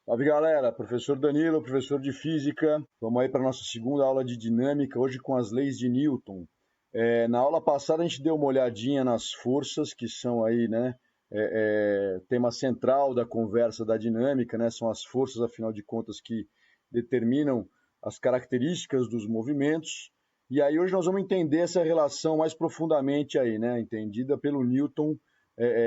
Salve galera, professor Danilo, professor de Física. Vamos aí para a nossa segunda aula de Dinâmica, hoje com as leis de Newton. Na aula passada a gente deu uma olhadinha nas forças, que são aí, né, tema central da conversa da dinâmica, né, são as forças, afinal de contas, que determinam as características dos movimentos. E aí hoje nós vamos entender essa relação mais profundamente aí, né, entendida pelo Newton,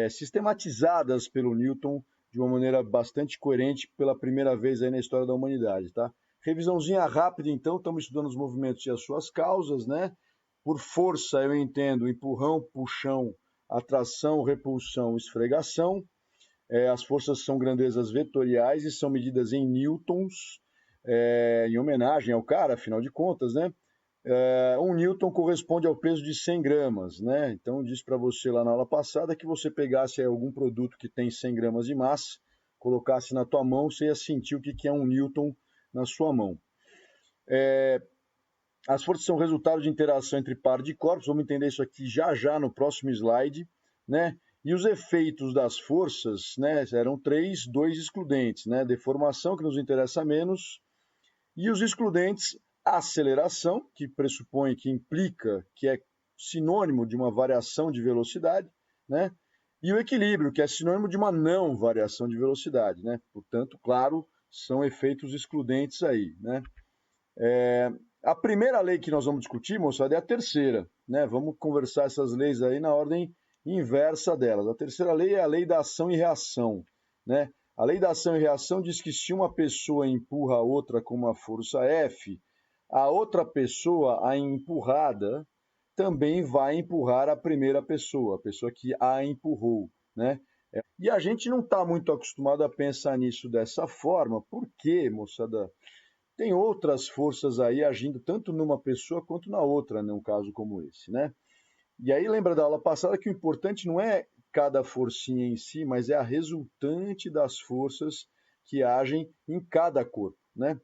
sistematizadas pelo Newton de uma maneira bastante coerente pela primeira vez aí na história da humanidade, tá? Revisãozinha rápida, então, estamos estudando os movimentos e as suas causas, né? Por força, eu entendo empurrão, puxão, atração, repulsão, esfregação. As forças são grandezas vetoriais e são medidas em newtons, em homenagem ao cara, afinal de contas, né? Um newton corresponde ao peso de 100 gramas, né? Então, eu disse para você lá na aula passada que você pegasse algum produto que tem 100 gramas de massa, colocasse na tua mão, você ia sentir o que é um newton na sua mão. As forças são resultado de interação entre par de corpos, vamos entender isso aqui já já no próximo slide, né? E os efeitos das forças, né, eram três, dois excludentes, né? Deformação, que nos interessa menos, e os excludentes, a aceleração, que pressupõe, que implica, que é sinônimo de uma variação de velocidade, né? E o equilíbrio, que é sinônimo de uma não variação de velocidade, né? Portanto, claro, são efeitos excludentes aí, né? A primeira lei que nós vamos discutir, moçada, é a terceira, né? Vamos conversar essas leis aí na ordem inversa delas. A terceira lei é a lei da ação e reação, né? A lei da ação e reação diz que se uma pessoa empurra a outra com uma força F, a outra pessoa, a empurrada, também vai empurrar a primeira pessoa, a pessoa que a empurrou, né? E a gente não está muito acostumado a pensar nisso dessa forma, porque, moçada, tem outras forças aí agindo tanto numa pessoa quanto na outra, num caso como esse, né? E aí lembra da aula passada que o importante não é cada forcinha em si, mas é a resultante das forças que agem em cada corpo, né?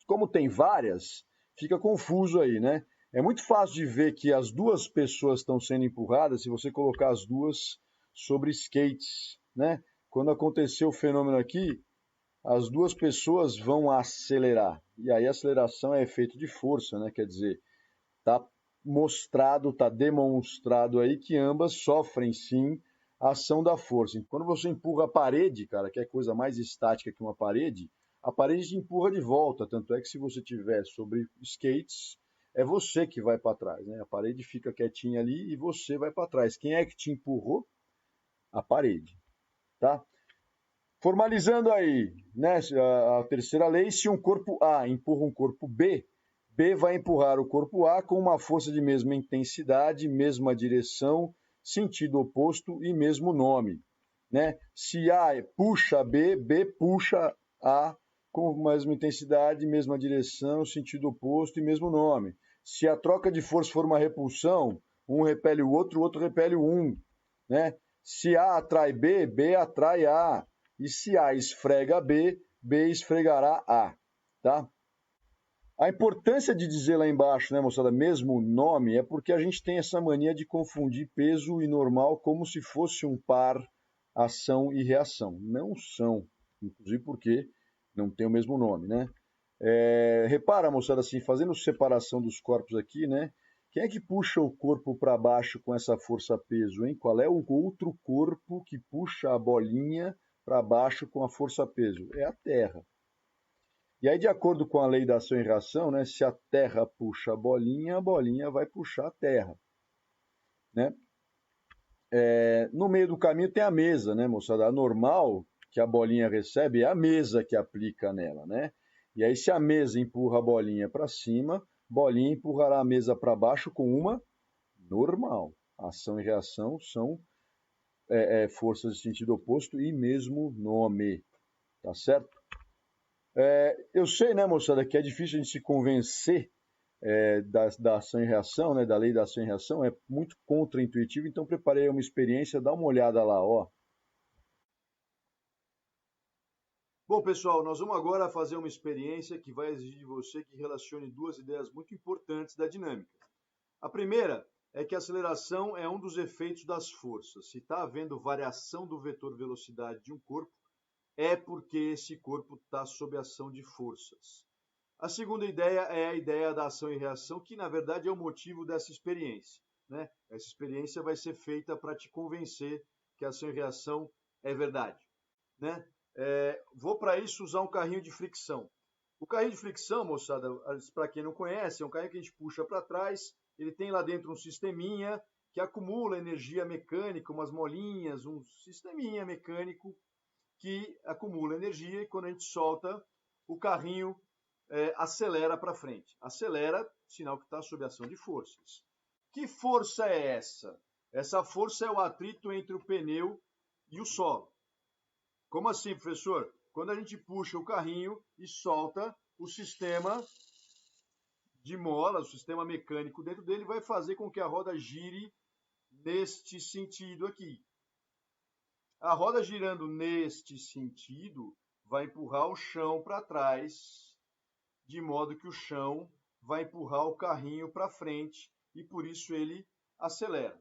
Como tem várias, fica confuso aí, né? É muito fácil de ver que as duas pessoas estão sendo empurradas se você colocar as duas sobre skates, né? Quando aconteceu o fenômeno aqui, as duas pessoas vão acelerar. E aí a aceleração é efeito de força, né? Quer dizer, está mostrado, está demonstrado aí que ambas sofrem sim a ação da força. Quando você empurra a parede, cara, que é coisa mais estática que uma parede, a parede te empurra de volta. Tanto é que se você tiver sobre skates, é você que vai para trás, né? A parede fica quietinha ali e você vai para trás. Quem é que te empurrou? A parede, tá? Formalizando aí, né, a terceira lei, se um corpo A empurra um corpo B, B vai empurrar o corpo A com uma força de mesma intensidade, mesma direção, sentido oposto e mesmo nome, né? Se A puxa B, B puxa A com a mesma intensidade, mesma direção, sentido oposto e mesmo nome. Se a troca de força for uma repulsão, um repele o outro repele o um, né? Se A atrai B, B atrai A. E se A esfrega B, B esfregará A, tá? A importância de dizer lá embaixo, né, moçada, mesmo nome, é porque a gente tem essa mania de confundir peso e normal como se fosse um par, ação e reação. Não são, inclusive porque não tem o mesmo nome, né? Repara, moçada, assim, fazendo separação dos corpos aqui, né? Quem é que puxa o corpo para baixo com essa força-peso, hein? Qual é o outro corpo que puxa a bolinha para baixo com a força-peso? É a Terra. E aí, de acordo com a lei da ação e reação, né? Se a Terra puxa a bolinha vai puxar a Terra, né? No meio do caminho tem a mesa, né, moçada? A normal que a bolinha recebe é a mesa que aplica nela, né? E aí, se a mesa empurra a bolinha para cima, bolinha empurrará a mesa para baixo com uma normal. Ação e reação são forças de sentido oposto e mesmo nome, tá certo? Eu sei, né, moçada, que é difícil a gente se convencer da ação e reação, né, da lei da ação e reação, é muito contraintuitivo, então preparei uma experiência, dá uma olhada lá, ó. Bom, pessoal, nós vamos agora fazer uma experiência que vai exigir de você que relacione duas ideias muito importantes da dinâmica. A primeira é que a aceleração é um dos efeitos das forças. Se está havendo variação do vetor velocidade de um corpo, é porque esse corpo está sob ação de forças. A segunda ideia é a ideia da ação e reação, que na verdade é o motivo dessa experiência, né? Essa experiência vai ser feita para te convencer que a ação e reação é verdade, né? Vou para isso usar um carrinho de fricção. O carrinho de fricção, moçada, para quem não conhece, é um carrinho que a gente puxa para trás, ele tem lá dentro um sisteminha que acumula energia mecânica, umas molinhas, um sisteminha mecânico que acumula energia e quando a gente solta, o carrinho acelera para frente. Acelera, sinal que está sob ação de forças. Que força é essa? Essa força é o atrito entre o pneu e o solo. Como assim, professor? Quando a gente puxa o carrinho e solta, o sistema de mola, o sistema mecânico dentro dele vai fazer com que a roda gire neste sentido aqui. A roda girando neste sentido vai empurrar o chão para trás, de modo que o chão vai empurrar o carrinho para frente e por isso ele acelera.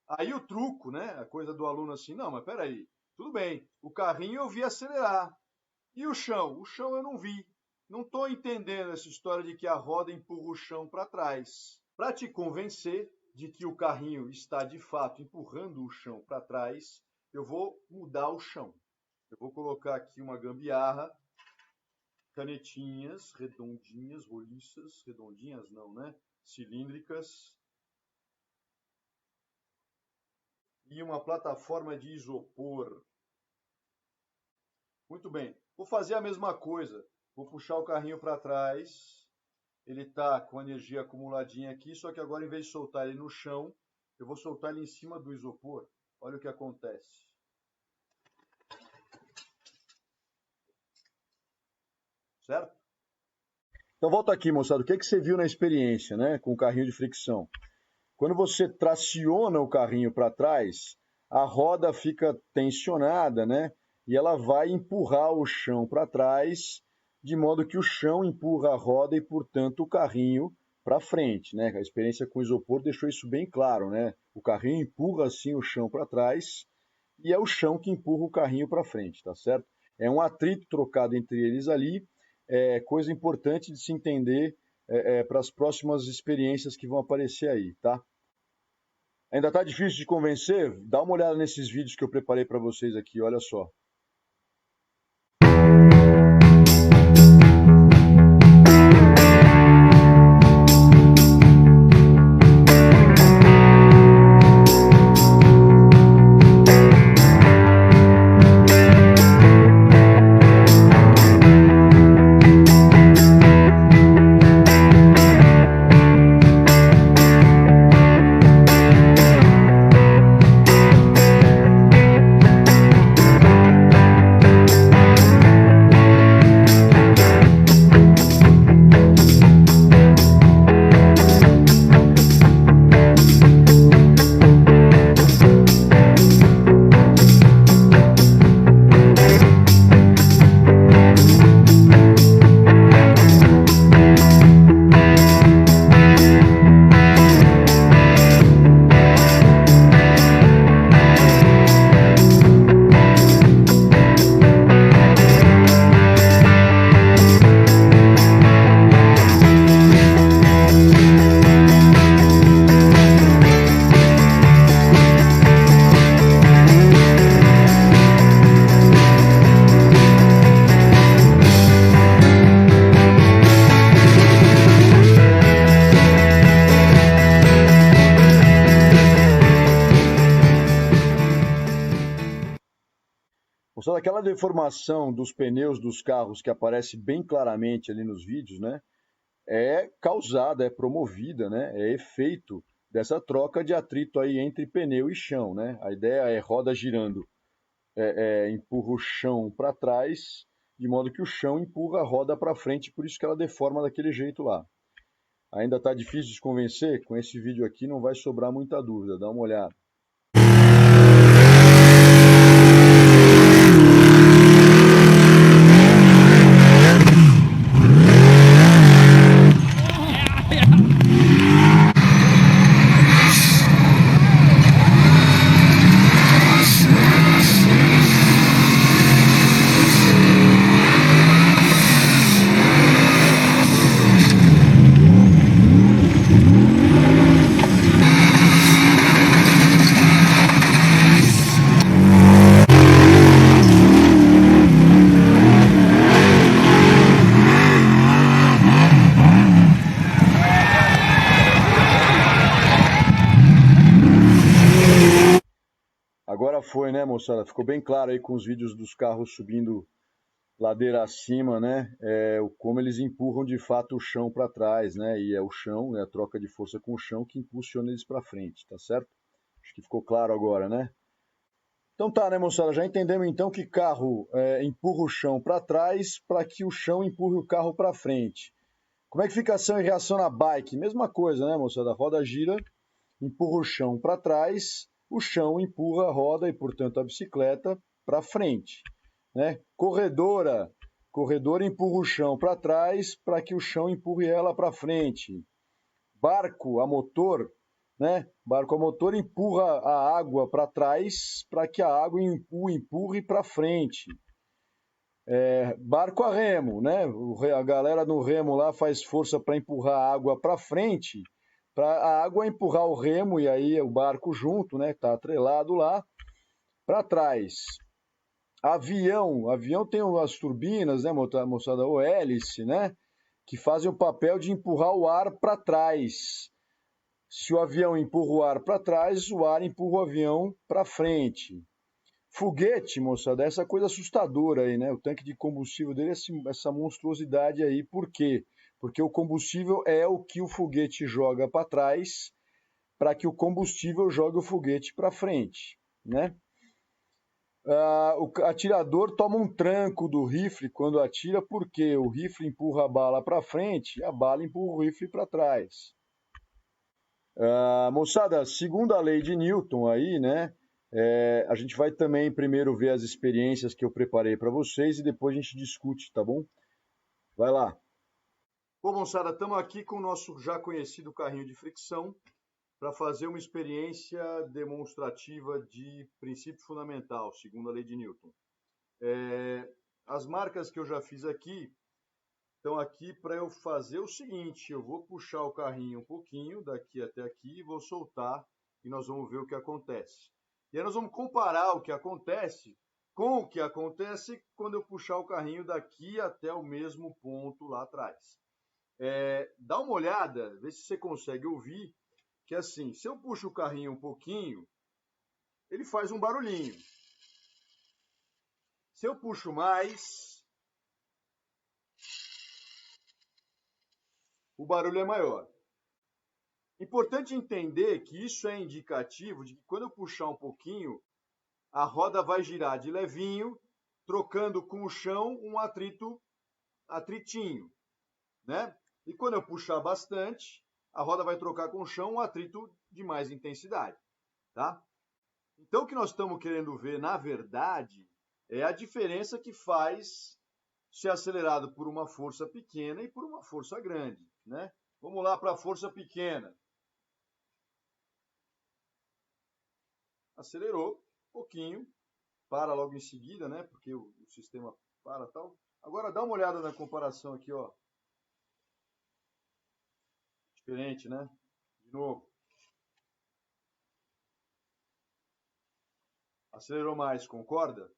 Aí o truco, né? A coisa do aluno assim, não, mas peraí, tudo bem, o carrinho eu vi acelerar. E o chão? O chão eu não vi. Não estou entendendo essa história de que a roda empurra o chão para trás. Para te convencer de que o carrinho está de fato empurrando o chão para trás, eu vou mudar o chão. Eu vou colocar aqui uma gambiarra, canetinhas redondinhas, roliças, redondinhas não, né? Cilíndricas. E uma plataforma de isopor. Muito bem, vou fazer a mesma coisa. Vou puxar o carrinho para trás. Ele está com a energia acumuladinha aqui, só que agora, em vez de soltar ele no chão, eu vou soltar ele em cima do isopor. Olha o que acontece. Certo? Então, volta aqui, moçada. O que você viu na experiência, né, com o carrinho de fricção? Quando você traciona o carrinho para trás, a roda fica tensionada, né? E ela vai empurrar o chão para trás, de modo que o chão empurra a roda e, portanto, o carrinho para frente, né? A experiência com o isopor deixou isso bem claro, né? O carrinho empurra assim o chão para trás e é o chão que empurra o carrinho para frente, tá certo? É um atrito trocado entre eles ali, coisa importante de se entender para as próximas experiências que vão aparecer aí, tá? Ainda está difícil de convencer? Dá uma olhada nesses vídeos que eu preparei para vocês aqui, olha só. Mostrando aquela deformação dos pneus dos carros que aparece bem claramente ali nos vídeos, né? É causada, é promovida, né? É efeito dessa troca de atrito aí entre pneu e chão, né? A ideia é roda girando, empurra o chão para trás, de modo que o chão empurra a roda para frente, por isso que ela deforma daquele jeito lá. Ainda está difícil de convencer? Com esse vídeo aqui não vai sobrar muita dúvida, dá uma olhada. já foi, né, moçada? Ficou bem claro aí com os vídeos dos carros subindo ladeira acima, né? Como eles empurram de fato o chão para trás, né? E é o chão, né, a troca de força com o chão que impulsiona eles para frente, tá certo? Acho que ficou claro agora, né? Então tá, né, moçada? Já entendemos então que carro empurra o chão para trás para que o chão empurre o carro para frente. Como é que fica ação e reação na bike? Mesma coisa, né, moçada? A roda gira, empurra o chão para trás, o chão empurra a roda e, portanto, a bicicleta para frente. Né? Corredora empurra o chão para trás para que o chão empurre ela para frente. Barco a motor, né? Barco a motor empurra a água para trás para que a água empurre para frente. Barco a remo, né? A galera no remo lá faz força para empurrar a água para frente, para a água empurrar o remo e aí o barco junto, né? Tá atrelado lá para trás. Avião tem as turbinas, né, moçada, ou hélice, né? Que fazem o papel de empurrar o ar para trás. Se o avião empurra o ar para trás, o ar empurra o avião para frente. Foguete, moçada, essa coisa assustadora aí, né? O tanque de combustível dele é essa monstruosidade aí. Por quê? Porque o combustível é o que o foguete joga para trás para que o combustível jogue o foguete para frente, né? O atirador toma um tranco do rifle quando atira, porque o rifle empurra a bala para frente, a bala empurra o rifle para trás. Moçada, segundo a lei de Newton aí, né? A gente vai também primeiro ver as experiências que eu preparei para vocês e depois a gente discute, tá bom? Vai lá. Bom, moçada, estamos aqui com o nosso já conhecido carrinho de fricção para fazer uma experiência demonstrativa de princípio fundamental, segundo a lei de Newton. As marcas que eu já fiz aqui estão aqui para eu fazer o seguinte: eu vou puxar o carrinho um pouquinho daqui até aqui e vou soltar e nós vamos ver o que acontece. E aí nós vamos comparar o que acontece com o que acontece quando eu puxar o carrinho daqui até o mesmo ponto lá atrás. Dá uma olhada, vê se você consegue ouvir, que assim, se eu puxo o carrinho um pouquinho, ele faz um barulhinho. Se eu puxo mais, o barulho é maior. Importante entender que isso é indicativo de que quando eu puxar um pouquinho, a roda vai girar de levinho, trocando com o chão um atritinho, né? E quando eu puxar bastante, a roda vai trocar com o chão um atrito de mais intensidade, tá? Então, o que nós estamos querendo ver, na verdade, é a diferença que faz ser acelerado por uma força pequena e por uma força grande, né? Vamos lá para a força pequena. Acelerou um pouquinho, para logo em seguida, né? Porque o sistema para tal. Agora dá uma olhada na comparação aqui, ó. Diferente, né? De novo. Acelerou mais, concorda?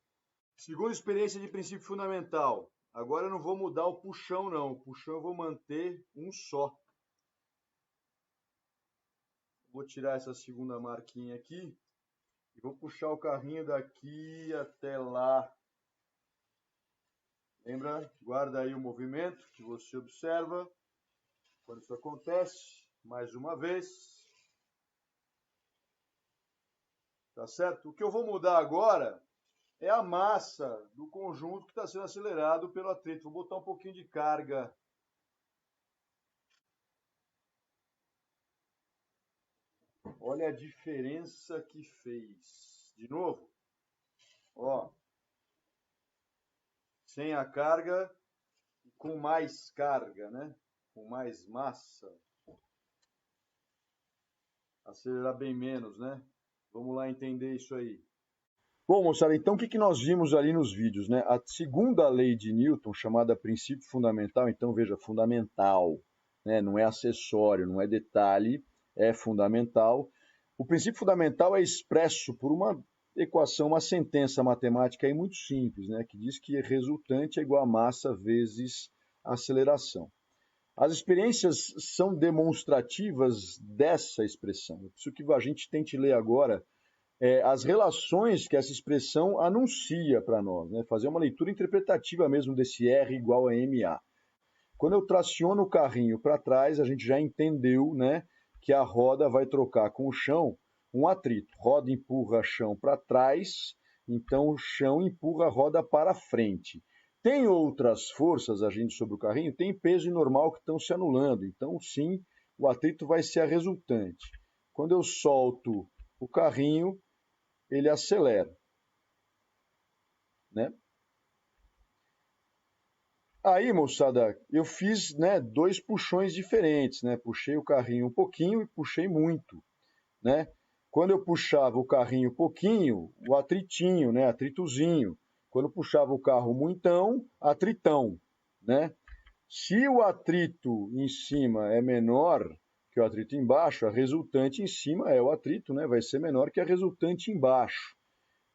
Segunda experiência de princípio fundamental. Agora eu não vou mudar o puxão, não. O puxão eu vou manter um só. Vou tirar essa segunda marquinha aqui e vou puxar o carrinho daqui até lá. Lembra? Guarda aí o movimento que você observa quando isso acontece. Mais uma vez. Tá certo? O que eu vou mudar agora é a massa do conjunto que está sendo acelerado pelo atrito. Vou botar um pouquinho de carga. Olha a diferença que fez. De novo. Ó. Sem a carga e com mais carga, né? Com mais massa. Acelerar bem menos, né? Vamos lá entender isso aí. Bom, moçada, então o que nós vimos ali nos vídeos, né? A segunda lei de Newton, chamada princípio fundamental, então veja, fundamental, né? Não é acessório, não é detalhe, é fundamental. O princípio fundamental é expresso por uma equação, uma sentença matemática aí muito simples, né? Que diz que resultante é igual a massa vezes aceleração. As experiências são demonstrativas dessa expressão. Eu preciso que a gente tente ler agora as relações que essa expressão anuncia para nós, né? Fazer uma leitura interpretativa mesmo desse R igual a MA. Quando eu traciono o carrinho para trás, a gente já entendeu, né, que a roda vai trocar com o chão um atrito. Roda empurra chão para trás, então o chão empurra a roda para frente. Tem outras forças agindo sobre o carrinho, tem peso normal que estão se anulando, então sim, o atrito vai ser a resultante. Quando eu solto o carrinho, ele acelera, né? Aí, moçada, eu fiz, né, dois puxões diferentes, né? Puxei o carrinho um pouquinho e puxei muito, né? Quando eu puxava o carrinho um pouquinho, o atritinho, né, atritozinho. Quando eu puxava o carro muitão, atritão, né? Se o atrito em cima é menor que o atrito embaixo, a resultante em cima é o atrito, né? Vai ser menor que a resultante embaixo.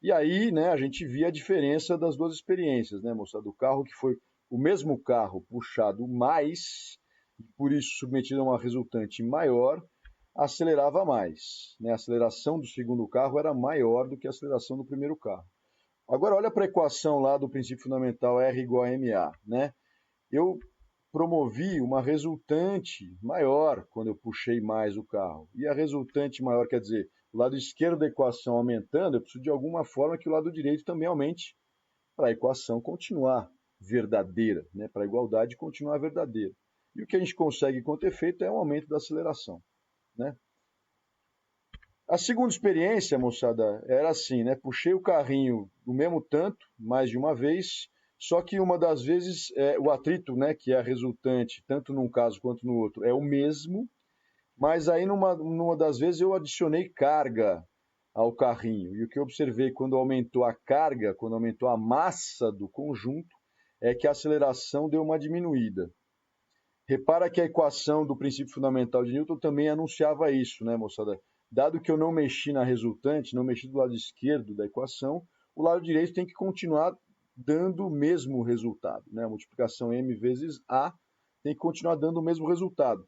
E aí, né, a gente via a diferença das duas experiências, né, moçada? Do carro que foi o mesmo carro puxado mais, e por isso submetido a uma resultante maior, acelerava mais, né? A aceleração do segundo carro era maior do que a aceleração do primeiro carro. Agora, olha para a equação lá do princípio fundamental R igual a MA, né? Eu promovi uma resultante maior quando eu puxei mais o carro. E a resultante maior quer dizer, o lado esquerdo da equação aumentando, eu preciso de alguma forma que o lado direito também aumente para a equação continuar verdadeira, né? Para a igualdade continuar verdadeira. E o que a gente consegue com ter feito é um aumento da aceleração, né? A segunda experiência, moçada, era assim, né? Puxei o carrinho do mesmo tanto, mais de uma vez, só que uma das vezes o atrito, né, que é a resultante, tanto num caso quanto no outro, é o mesmo, mas aí numa das vezes eu adicionei carga ao carrinho. E o que eu observei quando aumentou a carga, quando aumentou a massa do conjunto, é que a aceleração deu uma diminuída. Repara que a equação do princípio fundamental de Newton também anunciava isso, né, moçada? Dado que eu não mexi na resultante, não mexi do lado esquerdo da equação, o lado direito tem que continuar dando o mesmo resultado, né? A multiplicação m vezes a tem que continuar dando o mesmo resultado.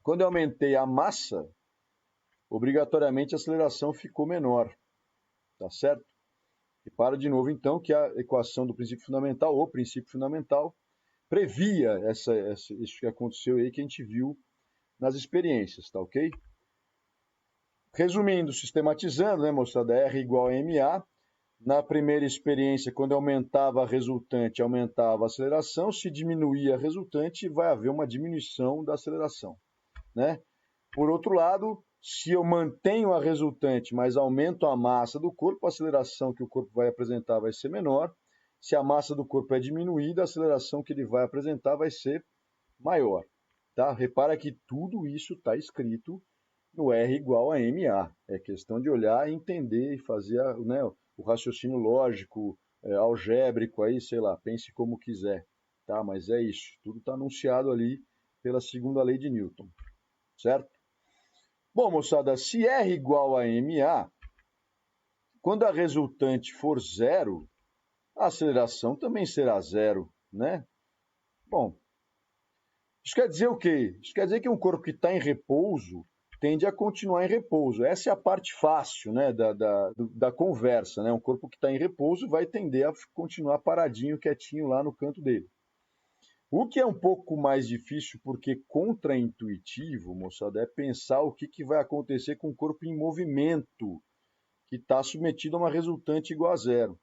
Quando eu aumentei a massa, obrigatoriamente a aceleração ficou menor, tá certo? Repara de novo, então, que a equação do princípio fundamental, ou princípio fundamental, previa isso que aconteceu aí, que a gente viu nas experiências, tá ok? Resumindo, sistematizando, né, moçada? R igual a MA. Na primeira experiência, quando aumentava a resultante, aumentava a aceleração. Se diminuía a resultante, vai haver uma diminuição da aceleração, né? Por outro lado, se eu mantenho a resultante, mas aumento a massa do corpo, a aceleração que o corpo vai apresentar vai ser menor. Se a massa do corpo é diminuída, a aceleração que ele vai apresentar vai ser maior. Tá? Repara que tudo isso está escrito no R igual a MA. É questão de olhar e entender e fazer né, o raciocínio lógico, algébrico, aí, sei lá, pense como quiser. Tá? Mas é isso. Tudo está anunciado ali pela segunda lei de Newton. Certo? Bom, moçada, se R igual a MA, quando a resultante for zero, a aceleração também será zero, né? Bom, isso quer dizer o quê? Isso quer dizer que um corpo que está em repouso tende a continuar em repouso. Essa é a parte fácil, né, da conversa, né? Um corpo que está em repouso vai tender a continuar paradinho, quietinho lá no canto dele. O que é um pouco mais difícil, porque contraintuitivo, moçada, é pensar o que vai acontecer com o corpo em movimento, que está submetido a uma resultante igual a zero.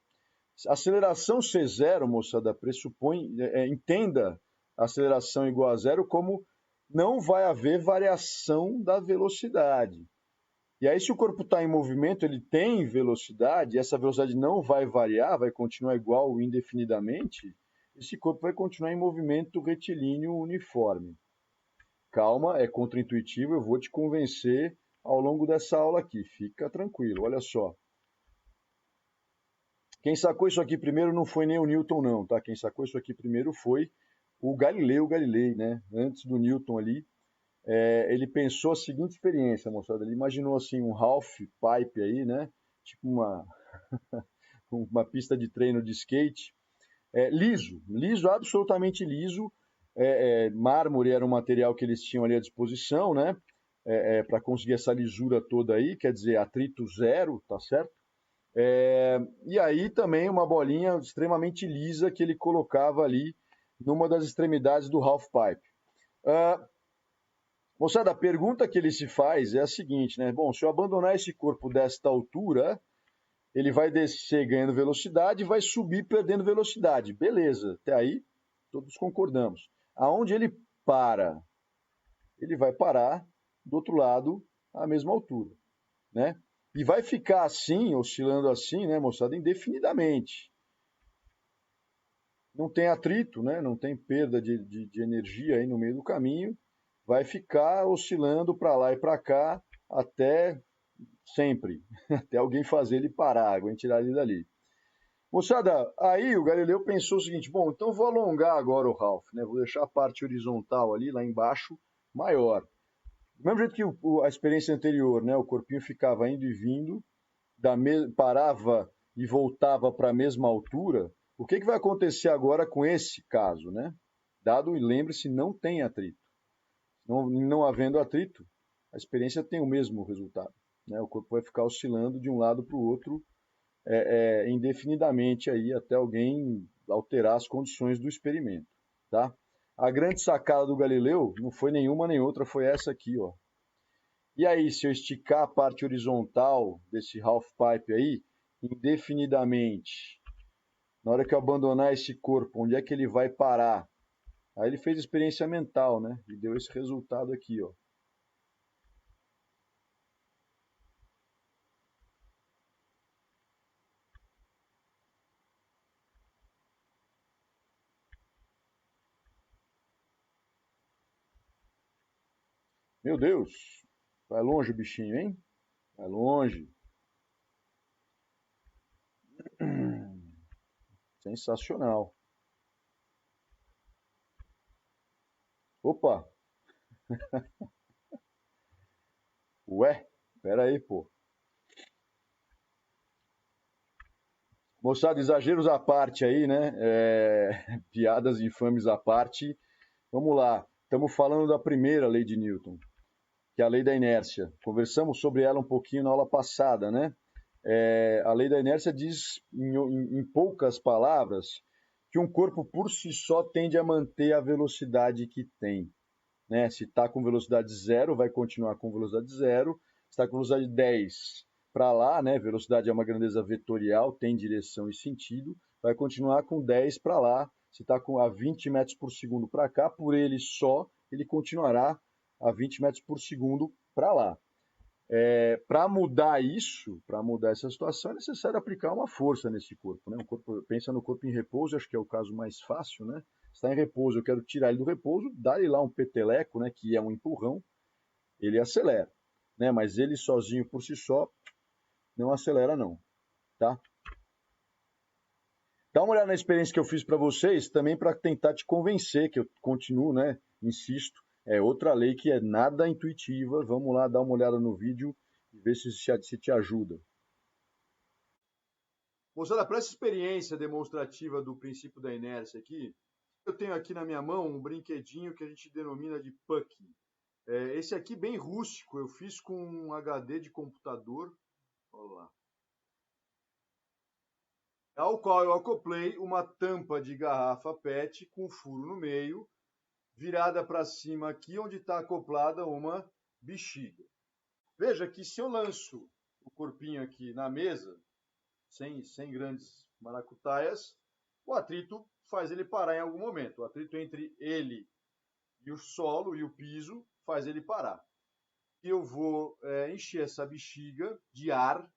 A aceleração C0, moçada, pressupõe, entenda a aceleração igual a zero como não vai haver variação da velocidade. E aí, se o corpo está em movimento, ele tem velocidade, e essa velocidade não vai variar, vai continuar igual indefinidamente, esse corpo vai continuar em movimento retilíneo uniforme. Calma, é contraintuitivo, eu vou te convencer ao longo dessa aula aqui. Fica tranquilo, olha só. Quem sacou isso aqui primeiro não foi nem o Newton, não, tá? Quem sacou isso aqui primeiro foi o Galileu Galilei, né? Antes do Newton ali, ele pensou a seguinte experiência, moçada. Ele imaginou assim um half pipe aí, né? Tipo uma pista de treino de skate, liso, absolutamente liso. Mármore era um material que eles tinham ali à disposição, né? para conseguir essa lisura toda aí, quer dizer, atrito zero, tá certo? E aí também uma bolinha extremamente lisa que ele colocava ali numa das extremidades do half pipe. Moçada, a pergunta que ele se faz é a seguinte, né? Bom, se eu abandonar esse corpo desta altura, ele vai descer ganhando velocidade e vai subir perdendo velocidade. Beleza, até aí todos concordamos. Aonde ele para? Ele vai parar do outro lado à mesma altura, né? E vai ficar assim, oscilando assim, né, moçada, indefinidamente. Não tem atrito, né? Não tem perda de energia aí no meio do caminho. Vai ficar oscilando para lá e para cá até sempre, até alguém fazer ele parar, alguém tirar ele dali. Moçada, aí o Galileu pensou o seguinte: bom, então vou alongar agora o Ralph, né? Vou deixar a parte horizontal ali, lá embaixo, maior. Do mesmo jeito que a experiência anterior, né? O corpinho ficava indo e vindo, parava e voltava para a mesma altura. O que vai acontecer agora com esse caso, né? Dado, e lembre-se, não tem atrito. Não havendo atrito, a experiência tem o mesmo resultado, né? O corpo vai ficar oscilando de um lado para o outro indefinidamente aí até alguém alterar as condições do experimento, tá? A grande sacada do Galileu não foi nenhuma nem outra, foi essa aqui, ó. E aí, se eu esticar a parte horizontal desse half pipe aí, indefinidamente, na hora que eu abandonar esse corpo, onde é que ele vai parar? Aí ele fez experiência mental, né? E deu esse resultado aqui, ó. Meu Deus, vai longe o bichinho, hein? Vai longe. Sensacional. Opa, ué, pera aí, pô. Moçada, exageros à parte aí, né? Piadas infames à parte. Vamos lá. Estamos falando da primeira lei de Newton, que é a lei da inércia. Conversamos sobre ela um pouquinho na aula passada, né? A lei da inércia diz, em poucas palavras, que um corpo por si só tende a manter a velocidade que tem. Né? Se está com velocidade zero, vai continuar com velocidade zero. Se está com velocidade 10 para lá, né? Velocidade é uma grandeza vetorial, tem direção e sentido, vai continuar com 10 para lá. Se está a 20 metros por segundo para cá, por ele só, ele continuará a 20 metros por segundo para lá. Para mudar isso, para mudar essa situação, é necessário aplicar uma força nesse corpo, né? Pensa no corpo em repouso, acho que é o caso mais fácil, né? Está em repouso, eu quero tirar ele do repouso, dar-lhe lá um peteleco, né? Que é um empurrão, ele acelera, né? Mas ele sozinho por si só não acelera não, tá? Dá uma olhada na experiência que eu fiz para vocês, também para tentar te convencer, que eu continuo, né? Insisto, é outra lei que é nada intuitiva. Vamos lá dar uma olhada no vídeo e ver se te ajuda. Moçada, para essa experiência demonstrativa do princípio da inércia aqui, eu tenho aqui na minha mão um brinquedinho que a gente denomina de puck. Esse aqui bem rústico, eu fiz com um HD de computador, olha lá, ao qual eu acoplei uma tampa de garrafa PET com furo no meio, virada para cima aqui, onde está acoplada uma bexiga. Veja que se eu lanço o corpinho aqui na mesa, sem grandes maracutaias, o atrito faz ele parar em algum momento. O atrito entre ele e o solo e o piso faz ele parar. E eu vou encher essa bexiga de ar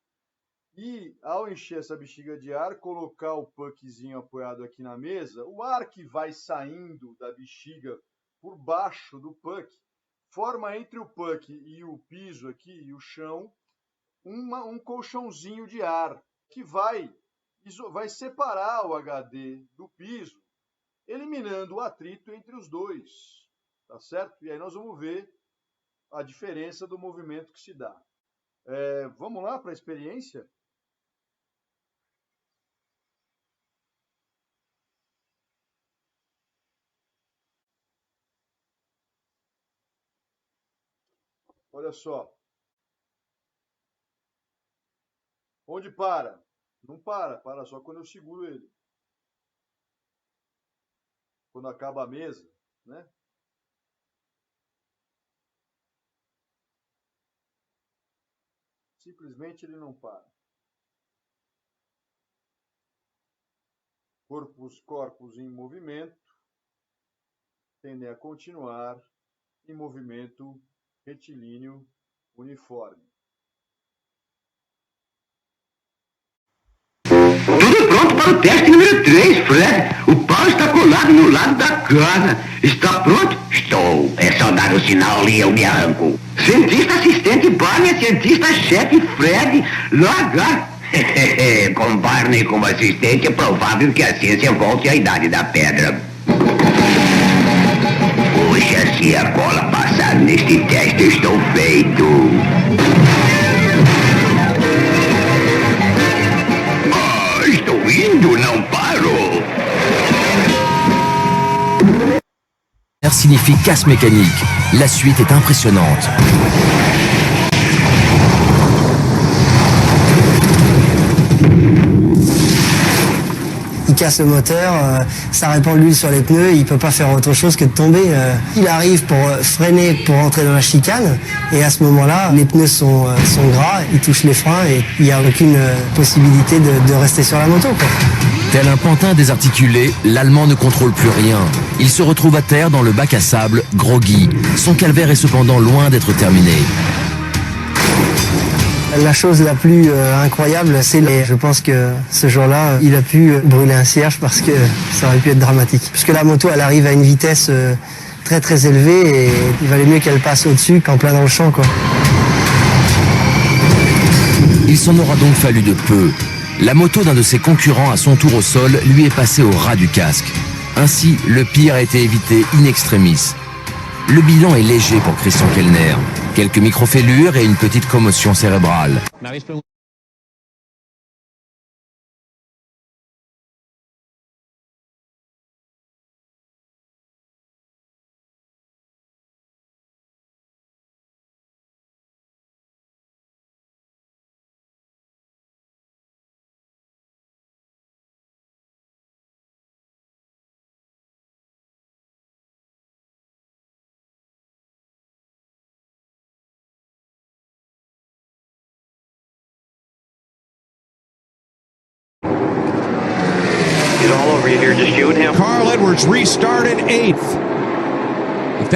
e, ao encher essa bexiga de ar, colocar o puckzinho apoiado aqui na mesa, o ar que vai saindo da bexiga por baixo do puck forma entre o puck e o piso aqui e o chão um colchãozinho de ar que vai separar o HD do piso, eliminando o atrito entre os dois, tá certo? E aí nós vamos ver a diferença do movimento que se dá. Vamos lá para a experiência? Olha só. Onde para? Não para só quando eu seguro ele. Quando acaba a mesa, né? Simplesmente ele não para. Corpos em movimento tendem a continuar em movimento retilíneo uniforme. Tudo pronto para o teste número 3, Fred. O pau está colado no lado da casa. Está pronto? Estou. É só dar o sinal e eu me arranco. Cientista assistente Barney, cientista-chefe Fred, largar. Com Barney como assistente, é provável que a ciência volte à idade da pedra. Puxa, se a cola passar neste teste, eu estou feito. Estou indo, não paro. Signifie casse mécanique. La suite est impressionnante. Il casse le moteur, ça répand l'huile sur les pneus, il peut pas faire autre chose que de tomber. Il arrive pour freiner, pour entrer dans la chicane, et à ce moment-là, les pneus sont gras, ils touchent les freins et il n'y a aucune possibilité de rester sur la moto, quoi. Tel un pantin désarticulé, l'Allemand ne contrôle plus rien. Il se retrouve à terre dans le bac à sable, groggy. Son calvaire est cependant loin d'être terminé. La chose la plus incroyable, c'est je pense que ce jour-là, il a pu brûler un cierge parce que ça aurait pu être dramatique. Parce que la moto, elle arrive à une vitesse très très élevée et il valait mieux qu'elle passe au-dessus qu'en plein dans le champ, quoi. Il s'en aura donc fallu de peu. La moto d'un de ses concurrents à son tour au sol lui est passée au ras du casque. Ainsi, le pire a été évité in extremis. Le bilan est léger pour Christian Kellner. Quelques microfêlures et une petite commotion cérébrale. He's all over you here, just you and him. Carl Edwards restarted 8th. If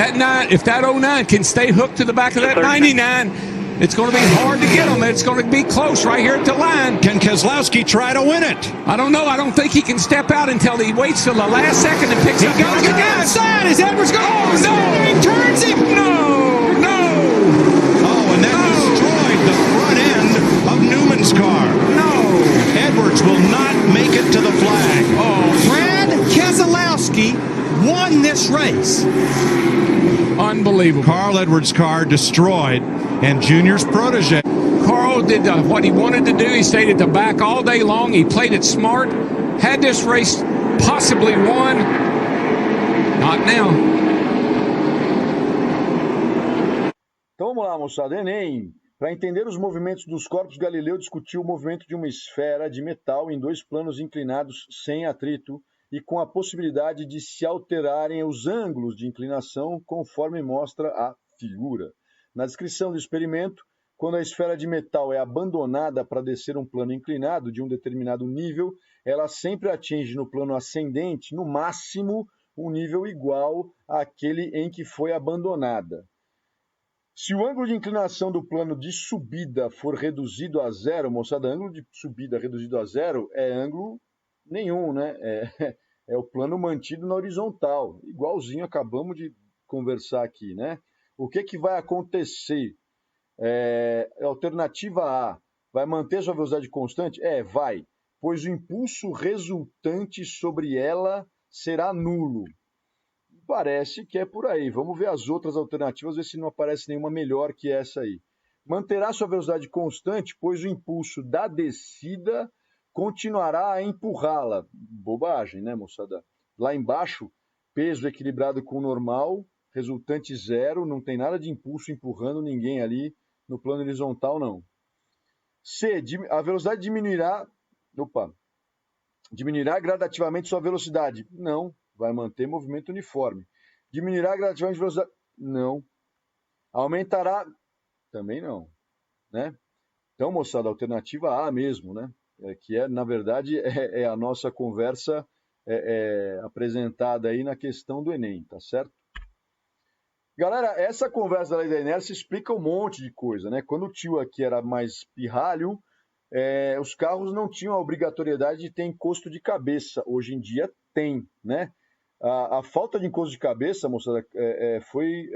that 09 can stay hooked to the back of that 99, it's going to be hard to get him. It's going to be close right here at the line. Can Keselowski try to win it? I don't know. I don't think he can step out until he waits till the last second and picks up. He goes to the outside. Is Edwards going? Oh, no! He turns him. No, no. Oh, and that destroyed the front end of Newman's car. No. Edwards will not make it to the flag. Oh, Brad Keselowski won this race. Unbelievable. Carl Edwards' car destroyed, and Junior's protege. Carl did what he wanted to do. He stayed at the back all day long. He played it smart. Had this race possibly won. Not now. Então vamos lá, moçada. Enem. Para entender os movimentos dos corpos, Galileu discutiu o movimento de uma esfera de metal em dois planos inclinados sem atrito e com a possibilidade de se alterarem os ângulos de inclinação conforme mostra a figura. Na descrição do experimento, quando a esfera de metal é abandonada para descer um plano inclinado de um determinado nível, ela sempre atinge no plano ascendente, no máximo, um nível igual àquele em que foi abandonada. Se o ângulo de inclinação do plano de subida for reduzido a zero, moçada, ângulo de subida reduzido a zero é ângulo nenhum, né? É o plano mantido na horizontal, igualzinho acabamos de conversar aqui, né? O que vai acontecer? Alternativa A, vai manter sua velocidade constante? Vai, pois o impulso resultante sobre ela será nulo. Parece que é por aí. Vamos ver as outras alternativas, ver se não aparece nenhuma melhor que essa aí. Manterá sua velocidade constante, pois o impulso da descida continuará a empurrá-la. Bobagem, né, moçada? Lá embaixo, peso equilibrado com o normal, resultante zero, não tem nada de impulso empurrando ninguém ali no plano horizontal, não. C, a velocidade diminuirá gradativamente sua velocidade? Não, vai manter movimento uniforme. Diminuirá gradativamente a velocidade? Não. Aumentará? Também não, né? Então, moçada, a alternativa A mesmo, né? Que na verdade, é a nossa conversa apresentada aí na questão do Enem, tá certo? Galera, essa conversa da lei da inércia explica um monte de coisa, né? Quando o tio aqui era mais pirralho, os carros não tinham a obrigatoriedade de ter encosto de cabeça. Hoje em dia tem, né? A falta de encosto de cabeça, moçada, foi...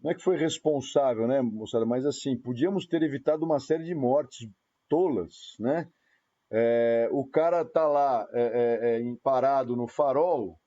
não é que foi responsável, né, moçada? Mas assim, podíamos ter evitado uma série de mortes tolas, né? O cara tá lá parado no farol,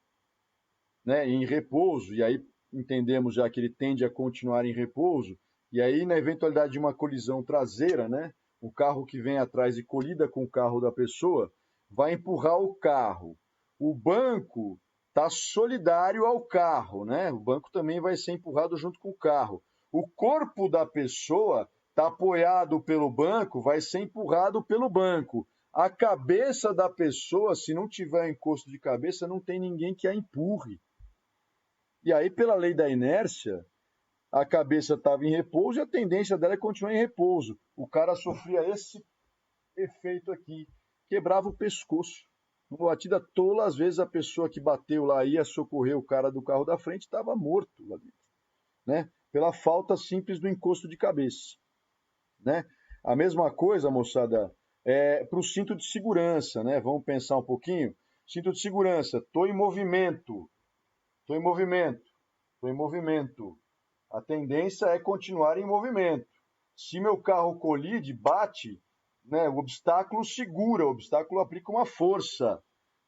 né, em repouso, e aí entendemos já que ele tende a continuar em repouso, e aí na eventualidade de uma colisão traseira, né, o carro que vem atrás e colida com o carro da pessoa, vai empurrar o carro. O banco está solidário ao carro, né? O banco também vai ser empurrado junto com o carro. O corpo da pessoa está apoiado pelo banco, vai ser empurrado pelo banco. A cabeça da pessoa, se não tiver encosto de cabeça, não tem ninguém que a empurre. E aí, pela lei da inércia, a cabeça estava em repouso e a tendência dela é continuar em repouso. O cara sofria esse efeito aqui, quebrava o pescoço. Numa batida tola, às vezes a pessoa que bateu lá ia socorrer o cara do carro da frente estava morto lá dentro, né? Pela falta simples do encosto de cabeça, né? A mesma coisa, moçada, para o cinto de segurança, né? Vamos pensar um pouquinho. Cinto de segurança, estou em movimento. A tendência é continuar em movimento. Se meu carro colide, bate, né, o obstáculo segura, o obstáculo aplica uma força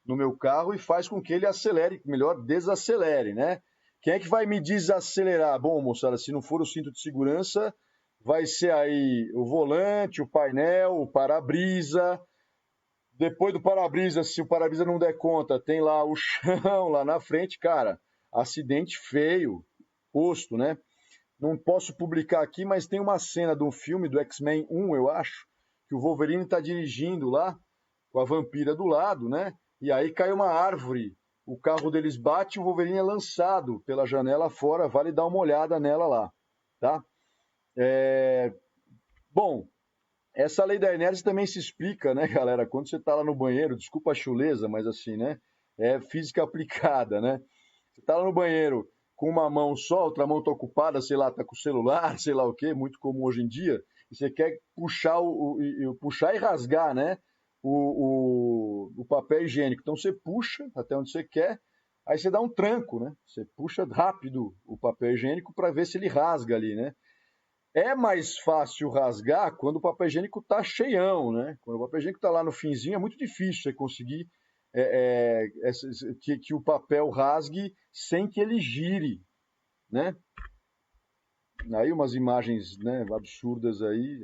no meu carro e faz com que ele acelere, melhor, desacelere, né? Quem é que vai me desacelerar? Bom, moçada, se não for o cinto de segurança, vai ser aí o volante, o painel, o para-brisa. Depois do para-brisa, se o para-brisa não der conta, tem lá o chão lá na frente, cara, acidente feio, posto, né? Não posso publicar aqui, mas tem uma cena de um filme do X-Men 1, eu acho, que o Wolverine está dirigindo lá, com a vampira do lado, né? E aí cai uma árvore, o carro deles bate e o Wolverine é lançado pela janela fora, vale dar uma olhada nela lá, tá? Bom, essa lei da inércia também se explica, né, galera? Quando você está lá no banheiro, desculpa a chuleza, mas assim, né? É física aplicada, né? Você está lá no banheiro com uma mão só, outra mão está ocupada, sei lá, está com o celular, sei lá o quê, muito comum hoje em dia, e você quer puxar e rasgar, né, o papel higiênico. Então você puxa até onde você quer, aí você dá um tranco, né? Você puxa rápido o papel higiênico para ver se ele rasga ali, né? É mais fácil rasgar quando o papel higiênico está cheião, né? Quando o papel higiênico está lá no finzinho, é muito difícil você conseguir que o papel rasgue sem que ele gire, né? Aí umas imagens, né,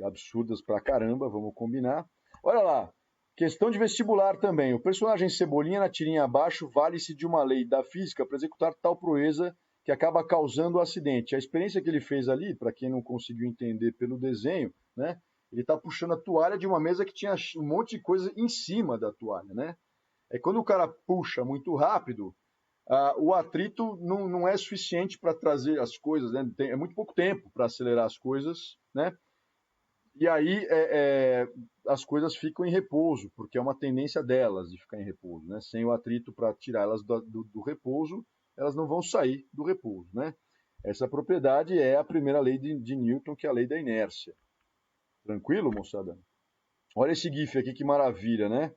absurdas pra caramba, vamos combinar. Olha lá, questão de vestibular também. O personagem Cebolinha na tirinha abaixo vale-se de uma lei da física para executar tal proeza que acaba causando o acidente. A experiência que ele fez ali, para quem não conseguiu entender pelo desenho, né, ele está puxando a toalha de uma mesa que tinha um monte de coisa em cima da toalha, né? Quando o cara puxa muito rápido, o atrito não é suficiente para trazer as coisas, né? É muito pouco tempo para acelerar as coisas, né? E aí as coisas ficam em repouso, porque é uma tendência delas de ficar em repouso, né? Sem o atrito para tirar elas do repouso, elas não vão sair do repouso, né? Essa propriedade é a primeira lei de Newton, que é a lei da inércia. Tranquilo, moçada? Olha esse GIF aqui, que maravilha, né?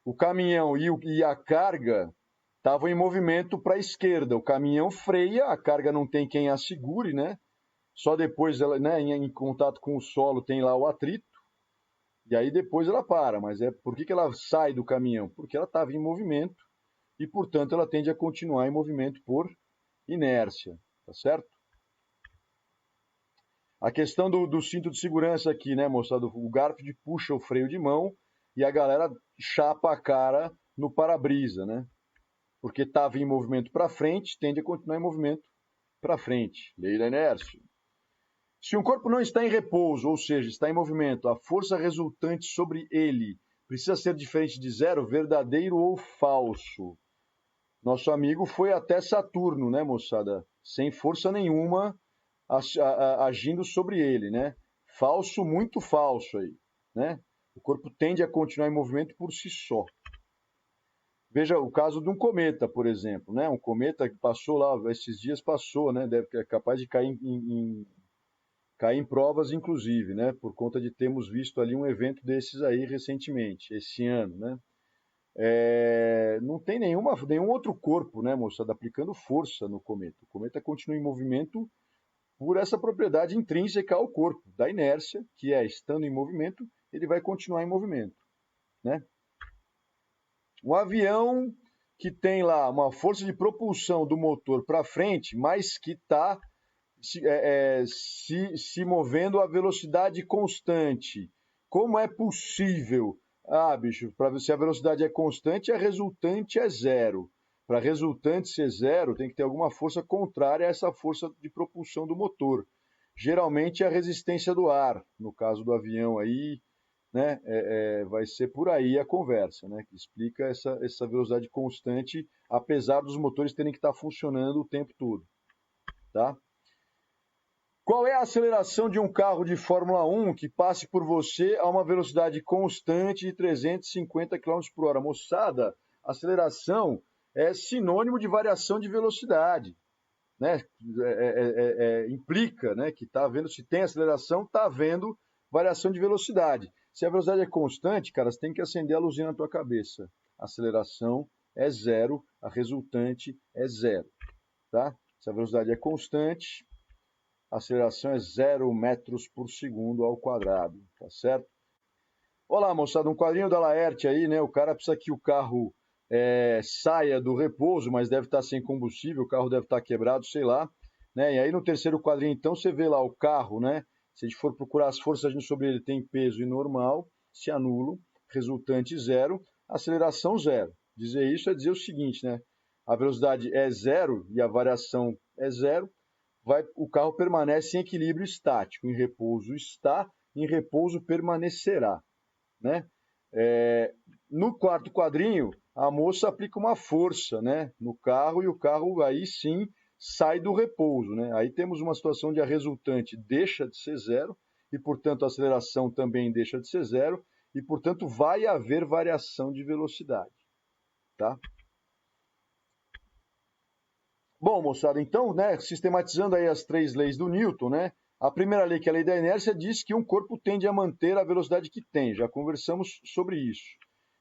O caminhão e a carga estavam em movimento para a esquerda. O caminhão freia, a carga não tem quem a segure, né? Só depois, ela, né, em contato com o solo, tem lá o atrito. E aí depois ela para. Mas por que ela sai do caminhão? Porque ela estava em movimento e, portanto, ela tende a continuar em movimento por inércia. Tá certo? A questão do cinto de segurança aqui, né, moçada? O Garfield puxa o freio de mão e a galera chapa a cara no para-brisa, né? porque estava em movimento para frente, tende a continuar em movimento para frente. Lei da inércia. Se um corpo não está em repouso, ou seja, está em movimento, a força resultante sobre ele precisa ser diferente de zero, verdadeiro ou falso. Nosso amigo foi até Saturno, né, moçada? Sem força nenhuma agindo sobre ele, né? Falso, muito falso aí, né? O corpo tende a continuar em movimento por si só. Veja o caso de um cometa, por exemplo, né? Um cometa que passou lá, esses dias passou, né? É capaz de cair em provas, inclusive, né? Por conta de termos visto ali um evento desses aí recentemente, esse ano, né? Não tem nenhum outro corpo, né, moçada, aplicando força no cometa. O cometa continua em movimento por essa propriedade intrínseca ao corpo, da inércia, que é, estando em movimento, ele vai continuar em movimento, né? Um avião que tem lá uma força de propulsão do motor para frente, mas que está se movendo a velocidade constante. Como é possível? Ah, bicho, para ver se a velocidade é constante, a resultante é zero. Para a resultante ser zero, tem que ter alguma força contrária a essa força de propulsão do motor. Geralmente é a resistência do ar, no caso do avião aí, né, vai ser por aí a conversa, né, que explica essa velocidade constante, apesar dos motores terem que estar funcionando o tempo todo. Tá? Qual é a aceleração de um carro de Fórmula 1 que passe por você a uma velocidade constante de 350 km por hora? Moçada, aceleração é sinônimo de variação de velocidade, né? Implica, né, que está havendo, se tem aceleração, está havendo variação de velocidade. Se a velocidade é constante, cara, você tem que acender a luzinha na tua cabeça. A aceleração é zero, a resultante é zero, tá? Se a velocidade é constante, a aceleração é 0 metros por segundo ao quadrado, tá certo? Olá, moçada, um quadrinho da Laerte aí, né? O cara precisa que o carro saia do repouso, mas deve estar sem combustível, o carro deve estar quebrado, sei lá, né? E aí no terceiro quadrinho, então, você vê lá o carro, né? Se a gente for procurar as forças agindo sobre ele, tem peso e normal, se anulam, resultante zero, aceleração zero. Dizer isso é dizer o seguinte, né? A velocidade é zero e a variação é zero, o carro permanece em equilíbrio estático. Em repouso está, em repouso permanecerá, né? No quarto quadrinho, a moça aplica uma força, né, no carro, e o carro aí sim sai do repouso, né? Aí temos uma situação onde a resultante deixa de ser zero e, portanto, a aceleração também deixa de ser zero e, portanto, vai haver variação de velocidade, tá? Bom, moçada, então, né, sistematizando aí as três leis do Newton, né, a primeira lei, que é a lei da inércia, diz que um corpo tende a manter a velocidade que tem. Já conversamos sobre isso.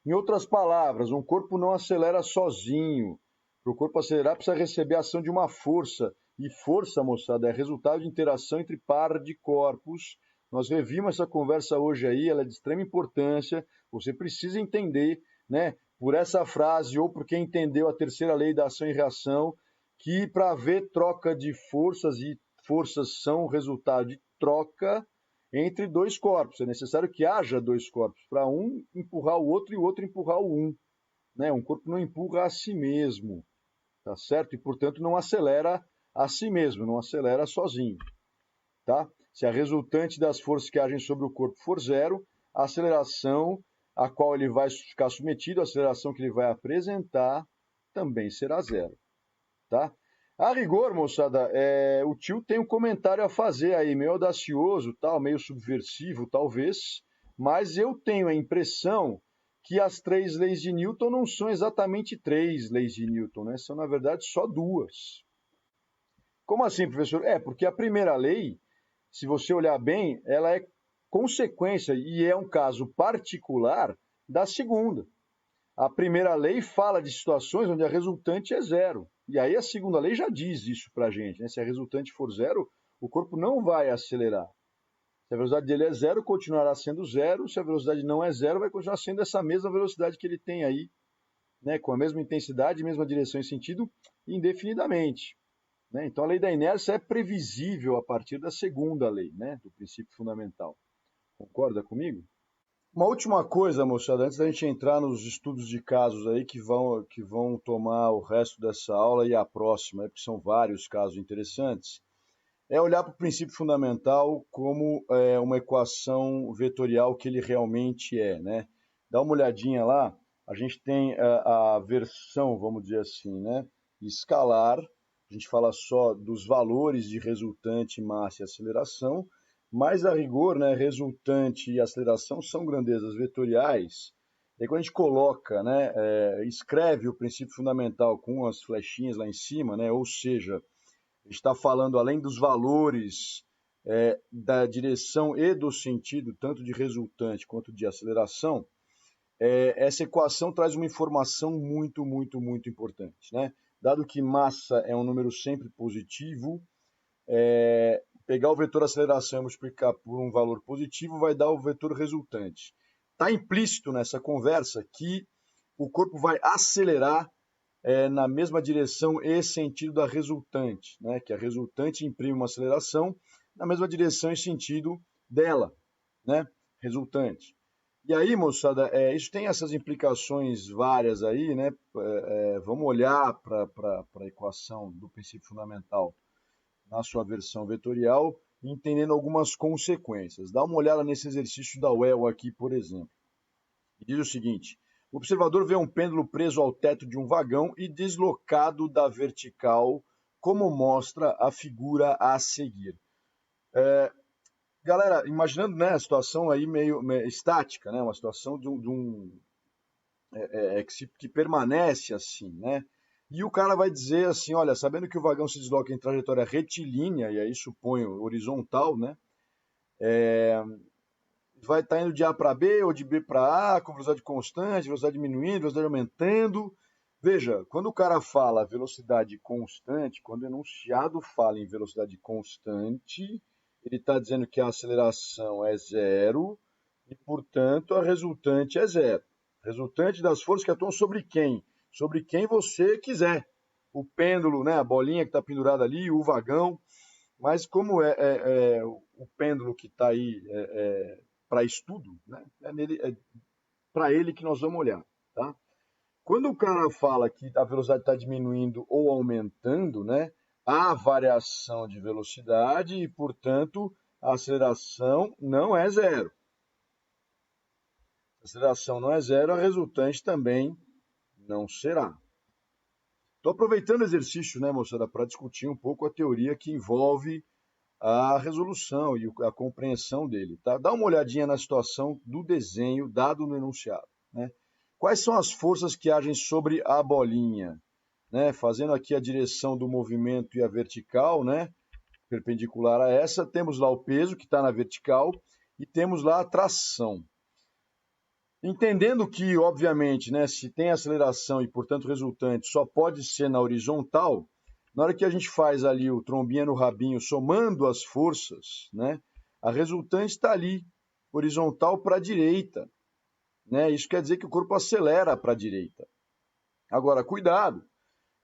Em outras palavras, um corpo não acelera sozinho. Para o corpo acelerar, precisa receber a ação de uma força. E força, moçada, é resultado de interação entre par de corpos. Nós revimos essa conversa hoje aí, ela é de extrema importância. Você precisa entender, né, por essa frase ou porque entendeu a terceira lei da ação e reação, que para haver troca de forças, e forças são resultado de troca entre dois corpos. É necessário que haja dois corpos, para um empurrar o outro e o outro empurrar o um, né? Um corpo não empurra a si mesmo, tá certo? E, portanto, não acelera a si mesmo, não acelera sozinho, tá? Se a resultante das forças que agem sobre o corpo for zero, a aceleração a qual ele vai ficar submetido, a aceleração que ele vai apresentar, também será zero. Tá? A rigor, moçada, o tio tem um comentário a fazer aí, meio audacioso, tal, meio subversivo, talvez, mas eu tenho a impressão que as três leis de Newton não são exatamente três leis de Newton, né? São, na verdade, só duas. Como assim, professor? Porque a primeira lei, se você olhar bem, ela é consequência, e é um caso particular, da segunda. A primeira lei fala de situações onde a resultante é zero. E aí a segunda lei já diz isso para a gente, né? Se a resultante for zero, o corpo não vai acelerar. Se a velocidade dele é zero, continuará sendo zero. Se a velocidade não é zero, vai continuar sendo essa mesma velocidade que ele tem aí, né? Com a mesma intensidade, mesma direção e sentido, indefinidamente, né? Então a lei da inércia é previsível a partir da segunda lei, né? Do princípio fundamental. Concorda comigo? Uma última coisa, moçada, antes da gente entrar nos estudos de casos aí que vão tomar o resto dessa aula e a próxima, porque são vários casos interessantes, é olhar para o princípio fundamental como uma equação vetorial que ele realmente é, né? Dá uma olhadinha lá, a gente tem a versão, vamos dizer assim, né, escalar, a gente fala só dos valores de resultante, massa e aceleração, mas a rigor, né, resultante e aceleração são grandezas vetoriais. E aí, quando a gente coloca, né, escreve o princípio fundamental com as flechinhas lá em cima, né, ou seja, a gente está falando além dos valores da direção e do sentido, tanto de resultante quanto de aceleração, essa equação traz uma informação muito, muito, muito importante, né? Dado que massa é um número sempre positivo, pegar o vetor aceleração e multiplicar por um valor positivo vai dar o vetor resultante. Está implícito nessa conversa que o corpo vai acelerar na mesma direção e sentido da resultante, né? Que a resultante imprime uma aceleração na mesma direção e sentido dela, né? Resultante. E aí, moçada, isso tem essas implicações várias aí, né? Vamos olhar para a equação do princípio fundamental na sua versão vetorial, entendendo algumas consequências. Dá uma olhada nesse exercício da UEL aqui, por exemplo. Diz o seguinte: o observador vê um pêndulo preso ao teto de um vagão e deslocado da vertical, como mostra a figura a seguir. Galera, imaginando, né, a situação aí meio estática, né, uma situação que permanece assim, né? E o cara vai dizer assim, olha, sabendo que o vagão se desloca em trajetória retilínea, e aí suponho horizontal, né? Vai estar indo de A para B ou de B para A, com velocidade constante, velocidade diminuindo, velocidade aumentando. Veja, quando o cara fala velocidade constante, quando o enunciado fala em velocidade constante, ele está dizendo que a aceleração é zero e, portanto, a resultante é zero. Resultante das forças que atuam sobre quem? Sobre quem você quiser. O pêndulo, né, a bolinha que está pendurada ali, o vagão. Mas como o pêndulo que está aí para estudo, né, é para ele que nós vamos olhar. Tá? Quando o cara fala que a velocidade está diminuindo ou aumentando, né, há variação de velocidade e, portanto, a aceleração não é zero. Se a aceleração não é zero, a resultante também não será. Estou aproveitando o exercício, né, moçada, para discutir um pouco a teoria que envolve a resolução e a compreensão dele. Tá? Dá uma olhadinha na situação do desenho dado no enunciado. Né? Quais são as forças que agem sobre a bolinha? Né? Fazendo aqui a direção do movimento e a vertical, né? Perpendicular a essa, temos lá o peso que está na vertical e temos lá a tração. Entendendo que, obviamente, né, se tem aceleração e, portanto, resultante só pode ser na horizontal, na hora que a gente faz ali o trombinha no rabinho, somando as forças, né, a resultante está ali, horizontal para a direita. Né? Isso quer dizer que o corpo acelera para a direita. Agora, cuidado,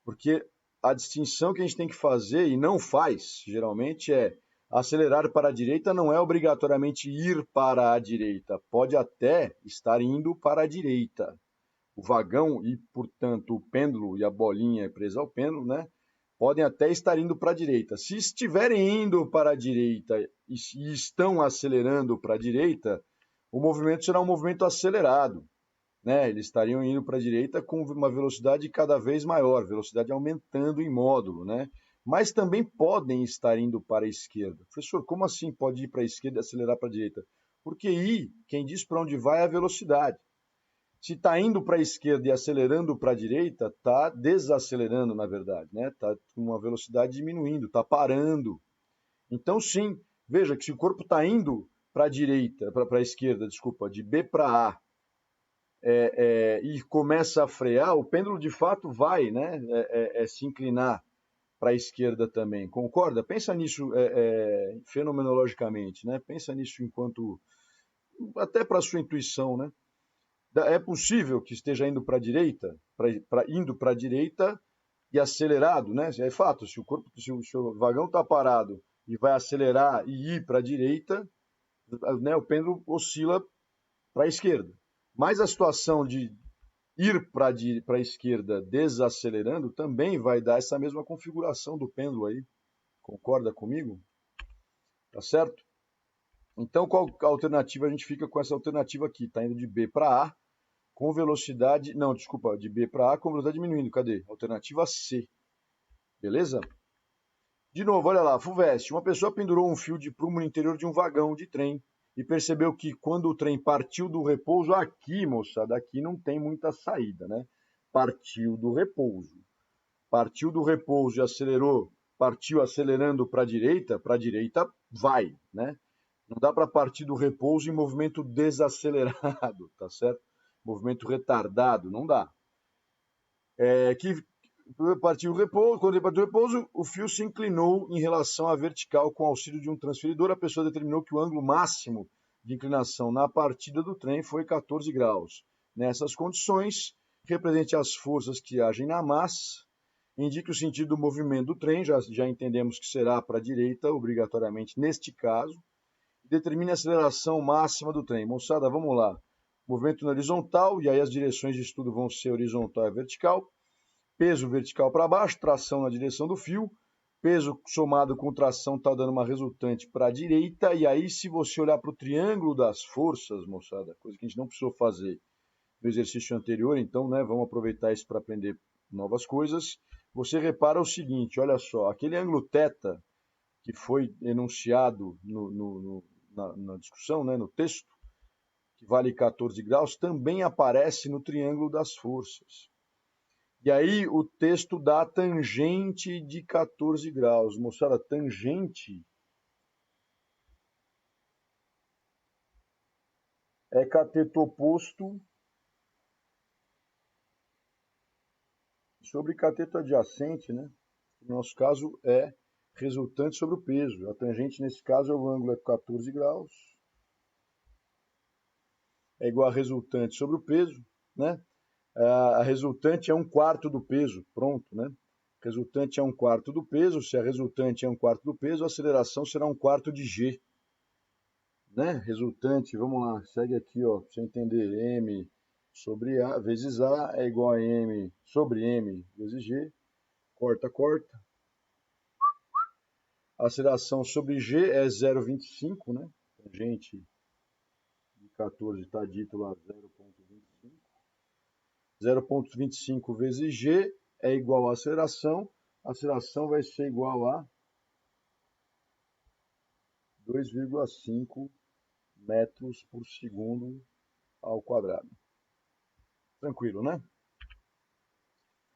porque a distinção que a gente tem que fazer, e não faz, geralmente, acelerar para a direita não é obrigatoriamente ir para a direita, pode até estar indo para a direita. O vagão e, portanto, o pêndulo e a bolinha presa ao pêndulo, né, podem até estar indo para a direita. Se estiverem indo para a direita e estão acelerando para a direita, o movimento será um movimento acelerado. Né? Eles estariam indo para a direita com uma velocidade cada vez maior, velocidade aumentando em módulo, né? Mas também podem estar indo para a esquerda. Professor, como assim pode ir para a esquerda e acelerar para a direita? Porque ir, quem diz para onde vai é a velocidade. Se está indo para a esquerda e acelerando para a direita, está desacelerando, na verdade, né? Está com uma velocidade diminuindo, está parando. Então, sim, veja que se o corpo está indo para a direita, para a esquerda, desculpa, de B para A, e começa a frear, o pêndulo de fato vai, né, se inclinar para a esquerda também, concorda? Pensa nisso fenomenologicamente, né? Pensa nisso enquanto, até para a sua intuição, né? É possível que esteja indo para a direita, indo para a direita e acelerado, né? É fato, se o vagão está parado e vai acelerar e ir para a direita, né, o pêndulo oscila para a esquerda. Mas a situação de ir para a esquerda desacelerando também vai dar essa mesma configuração do pêndulo aí. Concorda comigo? Tá certo? Então, qual alternativa? A gente fica com essa alternativa aqui. Está indo de B para A com velocidade... Não, desculpa, de B para A com velocidade diminuindo. Cadê? Alternativa C. Beleza? De novo, olha lá. FUVEST. Uma pessoa pendurou um fio de prumo no interior de um vagão de trem e percebeu que quando o trem partiu do repouso, aqui, moçada, aqui não tem muita saída, né? Partiu do repouso. Partiu do repouso e acelerou, partiu acelerando para a direita vai, né? Não dá para partir do repouso em movimento desacelerado, tá certo? Movimento retardado, não dá. Que partiu o repouso, quando ele partiu o repouso, o fio se inclinou em relação à vertical com auxílio de um transferidor. A pessoa determinou que o ângulo máximo de inclinação na partida do trem foi 14 graus. Nessas condições, represente as forças que agem na massa, indique o sentido do movimento do trem, já entendemos que será para a direita, obrigatoriamente neste caso, determine a aceleração máxima do trem. Moçada, vamos lá. Movimento na horizontal, e aí as direções de estudo vão ser horizontal e vertical. Peso vertical para baixo, tração na direção do fio. Peso somado com tração está dando uma resultante para a direita. E aí, se você olhar para o triângulo das forças, moçada, coisa que a gente não precisou fazer no exercício anterior, então, né, vamos aproveitar isso para aprender novas coisas. Você repara o seguinte, olha só, aquele ângulo θ que foi enunciado na discussão, né, no texto, que vale 14 graus, também aparece no triângulo das forças. E aí o texto dá tangente de 14 graus. Moçada, tangente é cateto oposto sobre cateto adjacente, né? No nosso caso é resultante sobre o peso. A tangente nesse caso é o ângulo é 14 graus. É igual a resultante sobre o peso, né? A resultante é 1/4 do peso, pronto, né? Resultante é 1/4 do peso, se a resultante é 1/4 do peso, a aceleração será 1/4 de g. Né? Resultante, vamos lá, segue aqui, ó, para você entender, m sobre a vezes a é igual a m sobre m vezes g, corta, corta. A aceleração sobre g é 0,25, né? Tangente de 14 está dito lá 0,25. 0,25 vezes g é igual a aceleração vai ser igual a 2,5 metros por segundo ao quadrado. Tranquilo, né?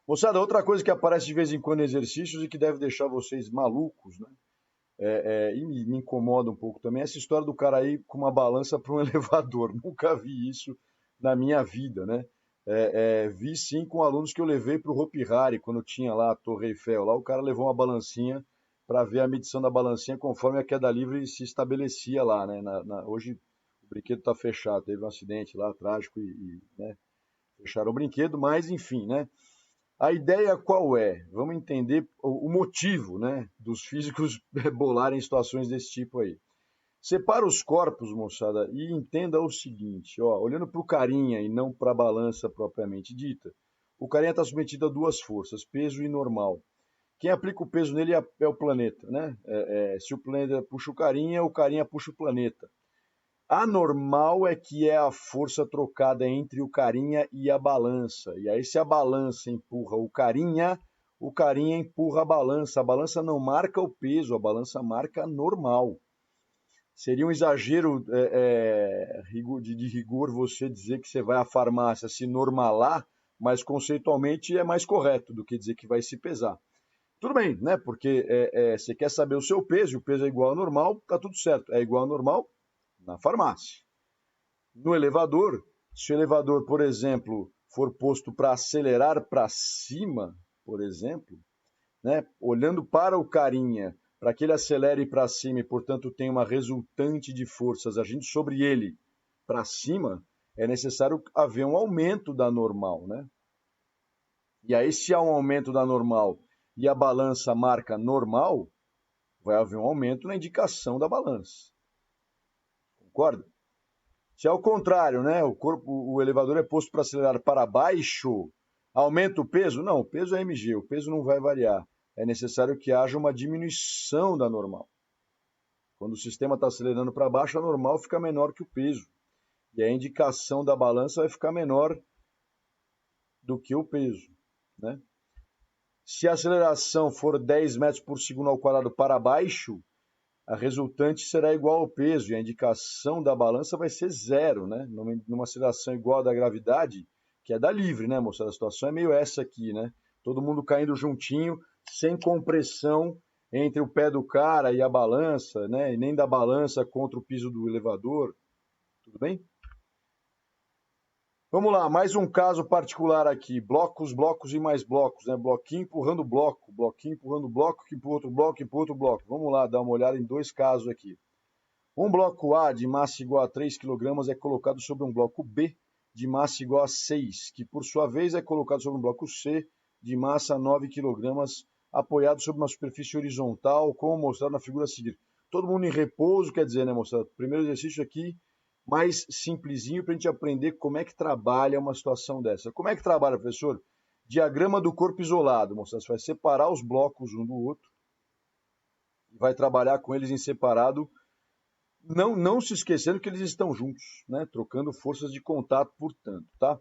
Moçada, outra coisa que aparece de vez em quando em exercícios e que deve deixar vocês malucos, né? E me incomoda um pouco também, essa história do cara aí com uma balança para um elevador. Nunca vi isso na minha vida, né? Vi sim com alunos que eu levei para o Hopi Hari, quando tinha lá a Torre Eiffel. Lá o cara levou uma balancinha para ver a medição da balancinha conforme a queda livre se estabelecia lá, né? Hoje o brinquedo está fechado, teve um acidente lá trágico né? Fecharam o brinquedo, mas enfim, né? A ideia qual é? Vamos entender o motivo, né, dos físicos bolarem situações desse tipo aí. Separa os corpos, moçada, e entenda o seguinte, ó, olhando para o carinha e não para a balança propriamente dita, o carinha está submetido a duas forças, peso e normal. Quem aplica o peso nele é o planeta, né? Se o planeta puxa o carinha puxa o planeta. A normal é que é a força trocada entre o carinha e a balança. E aí, se a balança empurra o carinha empurra a balança não marca o peso, a balança marca a normal. Seria um exagero de rigor você dizer que você vai à farmácia se normalar, mas conceitualmente é mais correto do que dizer que vai se pesar. Tudo bem, né? Porque você quer saber o seu peso, e o peso é igual ao normal, tá tudo certo. É igual ao normal na farmácia. No elevador, se o elevador, por exemplo, for posto para acelerar para cima, por exemplo, né, olhando para o carinha, para que ele acelere para cima e, portanto, tenha uma resultante de forças agindo sobre ele para cima, é necessário haver um aumento da normal, né? E aí, se há um aumento da normal e a balança marca normal, vai haver um aumento na indicação da balança. Concorda? Se ao contrário, né, o elevador é posto para acelerar para baixo, aumenta o peso? Não, o peso é mg, o peso não vai variar. É necessário que haja uma diminuição da normal. Quando o sistema está acelerando para baixo, a normal fica menor que o peso. E a indicação da balança vai ficar menor do que o peso, né? Se a aceleração for 10 metros por segundo ao quadrado para baixo, a resultante será igual ao peso e a indicação da balança vai ser zero, né? Numa aceleração igual à da gravidade, que é da livre, né, moçada? A situação é meio essa aqui, né? Todo mundo caindo juntinho, sem compressão entre o pé do cara e a balança, né? E nem da balança contra o piso do elevador. Tudo bem? Vamos lá, mais um caso particular aqui. Blocos, blocos e mais blocos, né? Bloquinho empurrando bloco, bloquinho empurrando bloco, que empurra outro bloco, empurra outro bloco. Vamos lá, dar uma olhada em dois casos aqui. Um bloco A de massa igual a 3 kg é colocado sobre um bloco B de massa igual a 6, que por sua vez é colocado sobre um bloco C de massa 9 kg, apoiado sobre uma superfície horizontal, como mostrado na figura a seguir. Todo mundo em repouso, quer dizer, né, moçada? Primeiro exercício aqui, mais simplesinho para a gente aprender como é que trabalha uma situação dessa. Como é que trabalha, professor? Diagrama do corpo isolado, moçada. Você vai separar os blocos um do outro e vai trabalhar com eles em separado, não se esquecendo que eles estão juntos, né? Trocando forças de contato, portanto, tá?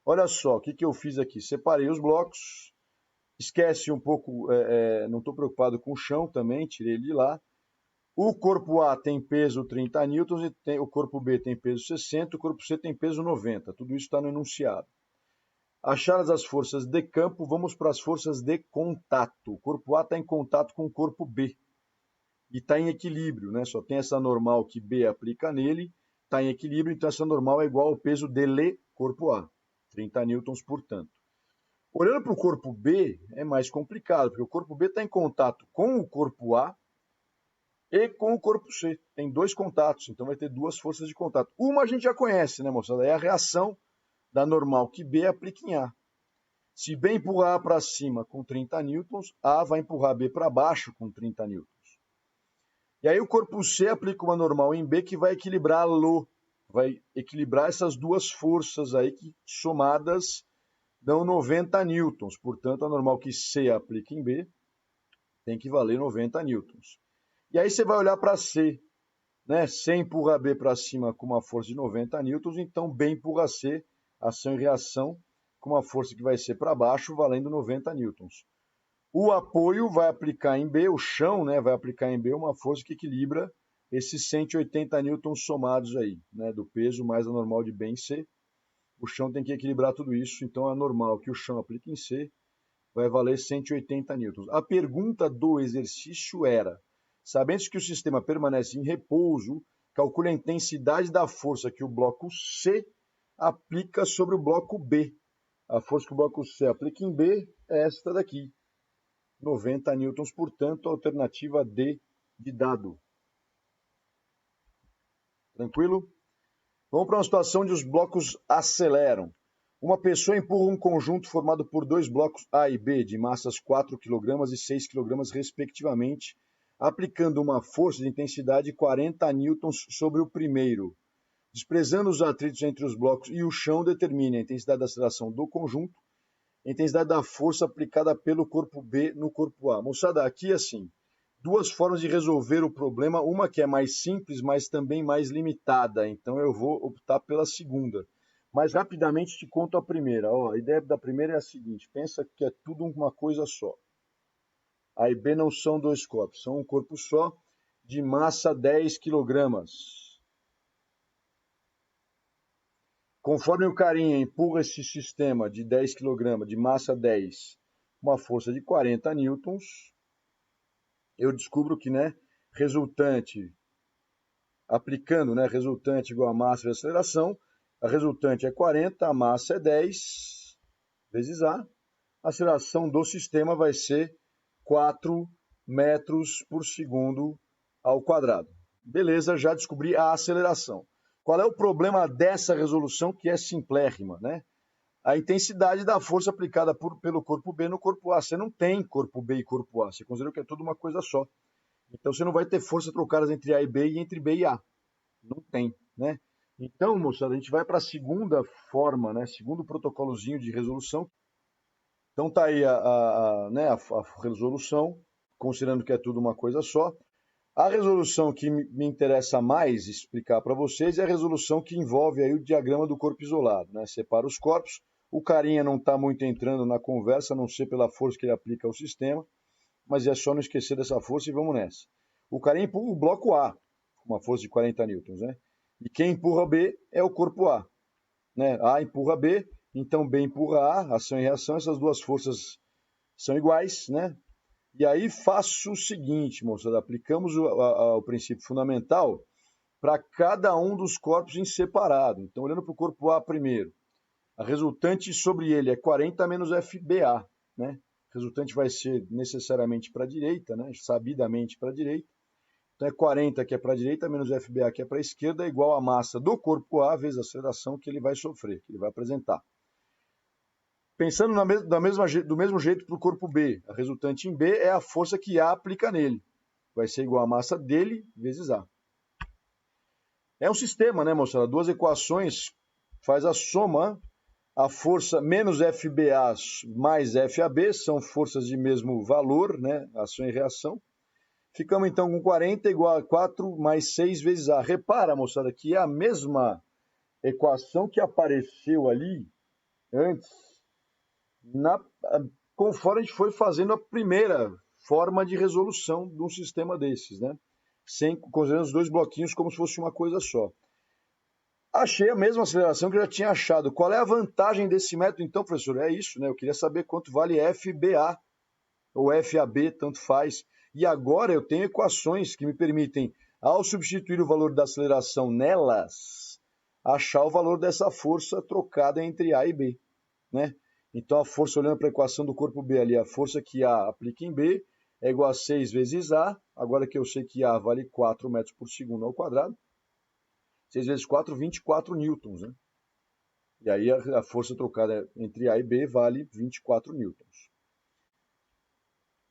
Olha só, o que eu fiz aqui? Separei os blocos, esquece um pouco, não estou preocupado com o chão também, tirei ele de lá. O corpo A tem peso 30 newtons, o corpo B tem peso 60, o corpo C tem peso 90. Tudo isso está no enunciado. Achadas as forças de campo, vamos para as forças de contato. O corpo A está em contato com o corpo B e está em equilíbrio, né? Só tem essa normal que B aplica nele, está em equilíbrio, então essa normal é igual ao peso dele, corpo A, 30 newtons, portanto. Olhando para o corpo B, é mais complicado, porque o corpo B está em contato com o corpo A e com o corpo C. Tem dois contatos, então vai ter duas forças de contato. Uma a gente já conhece, né, moçada? É a reação da normal que B aplica em A. Se B empurrar A para cima com 30 newtons, A vai empurrar B para baixo com 30 newtons. E aí o corpo C aplica uma normal em B que vai equilibrá-lo, vai equilibrar essas duas forças aí que somadas dão 90 newtons. Portanto, a normal que C aplica em B tem que valer 90 newtons. E aí você vai olhar para C, né? C empurra B para cima com uma força de 90 newtons, então B empurra C, ação e reação, com uma força que vai ser para baixo, valendo 90 newtons. O apoio vai aplicar em B, o chão, né, vai aplicar em B uma força que equilibra esses 180 newtons somados aí, né, do peso mais a normal de B em C. O chão tem que equilibrar tudo isso, então a normal que o chão aplica em C vai valer 180 newtons. A pergunta do exercício era: sabendo que o sistema permanece em repouso, calcule a intensidade da força que o bloco C aplica sobre o bloco B. A força que o bloco C aplica em B é esta daqui, 90 newtons, portanto, alternativa D de dado. Tranquilo? Vamos para uma situação onde os blocos aceleram. Uma pessoa empurra um conjunto formado por dois blocos A e B, de massas 4 kg e 6 kg, respectivamente, aplicando uma força de intensidade 40 newtons sobre o primeiro. Desprezando os atritos entre os blocos e o chão, determine a intensidade da aceleração do conjunto, a intensidade da força aplicada pelo corpo B no corpo A. Moçada, aqui assim, duas formas de resolver o problema, uma que é mais simples, mas também mais limitada, então eu vou optar pela segunda. Mas rapidamente te conto a primeira. A ideia da primeira é a seguinte: pensa que é tudo uma coisa só. A e B não são dois corpos, são um corpo só de massa 10 kg. Conforme o carinha empurra esse sistema de 10 kg, de massa 10, uma força de 40 newtons, eu descubro que, né, resultante, aplicando, né, resultante igual a massa vezes aceleração, a resultante é 40, a massa é 10 vezes A aceleração do sistema vai ser 4 metros por segundo ao quadrado. Beleza, já descobri a aceleração. Qual é o problema dessa resolução, que é simplérrima, né? A intensidade da força aplicada pelo corpo B no corpo A. Você não tem corpo B e corpo A, você considera que é tudo uma coisa só. Então você não vai ter força trocadas entre A e B e entre B e A. Não tem, né? Então, moçada, a gente vai para a segunda forma, né? Segundo protocolozinho de resolução. Então tá aí a resolução, considerando que é tudo uma coisa só. A resolução que me interessa mais explicar para vocês é a resolução que envolve aí o diagrama do corpo isolado, né? Separa os corpos. O carinha não está muito entrando na conversa, a não ser pela força que ele aplica ao sistema, mas é só não esquecer dessa força e vamos nessa. O carinha empurra o bloco A, com uma força de 40 newtons, né? E quem empurra B é o corpo A, né? A empurra B, então B empurra A, ação e reação, essas duas forças são iguais, né? E aí faço o seguinte, moçada, aplicamos o princípio fundamental para cada um dos corpos em separado. Então, olhando para o corpo A primeiro, a resultante sobre ele é 40 menos FBA, né? A resultante vai ser necessariamente para a direita, né? Sabidamente para a direita. Então é 40 que é para a direita menos FBA que é para a esquerda, igual a massa do corpo A vezes a aceleração que ele vai sofrer, que ele vai apresentar. Pensando do mesmo jeito para o corpo B, a resultante em B é a força que A aplica nele. Vai ser igual a massa dele vezes A. É um sistema, né, moçada? Duas equações, faz a soma, a força menos FBA mais FAB, são forças de mesmo valor, né, ação e reação. Ficamos então com 40 igual a 4 mais 6 vezes A. Repara, moçada, que é a mesma equação que apareceu ali antes, conforme a gente foi fazendo a primeira forma de resolução de um sistema desses, né? Considerando os dois bloquinhos como se fosse uma coisa só. Achei a mesma aceleração que eu já tinha achado. Qual é a vantagem desse método, então, professor? É isso, né? Eu queria saber quanto vale FBA ou FAB, tanto faz. E agora eu tenho equações que me permitem, ao substituir o valor da aceleração nelas, achar o valor dessa força trocada entre A e B, né? Então, a força, olhando para a equação do corpo B ali, a força que A aplica em B é igual a 6 vezes A. Agora que eu sei que A vale 4 metros por segundo ao quadrado. 6 vezes 4, 24 newtons, né? E aí a força trocada entre A e B vale 24 newtons.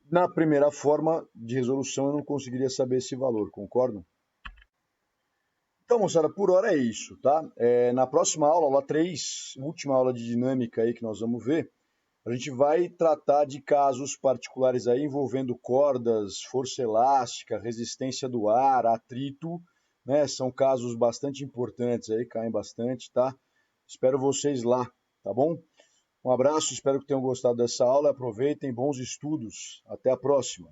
Na primeira forma de resolução eu não conseguiria saber esse valor, concordam? Então, moçada, por hora é isso, tá? Na próxima aula, aula 3, última aula de dinâmica aí que nós vamos ver, a gente vai tratar de casos particulares aí envolvendo cordas, força elástica, resistência do ar, atrito, né? São casos bastante importantes aí, caem bastante, tá? Espero vocês lá, tá bom? Um abraço, espero que tenham gostado dessa aula, aproveitem, bons estudos, até a próxima.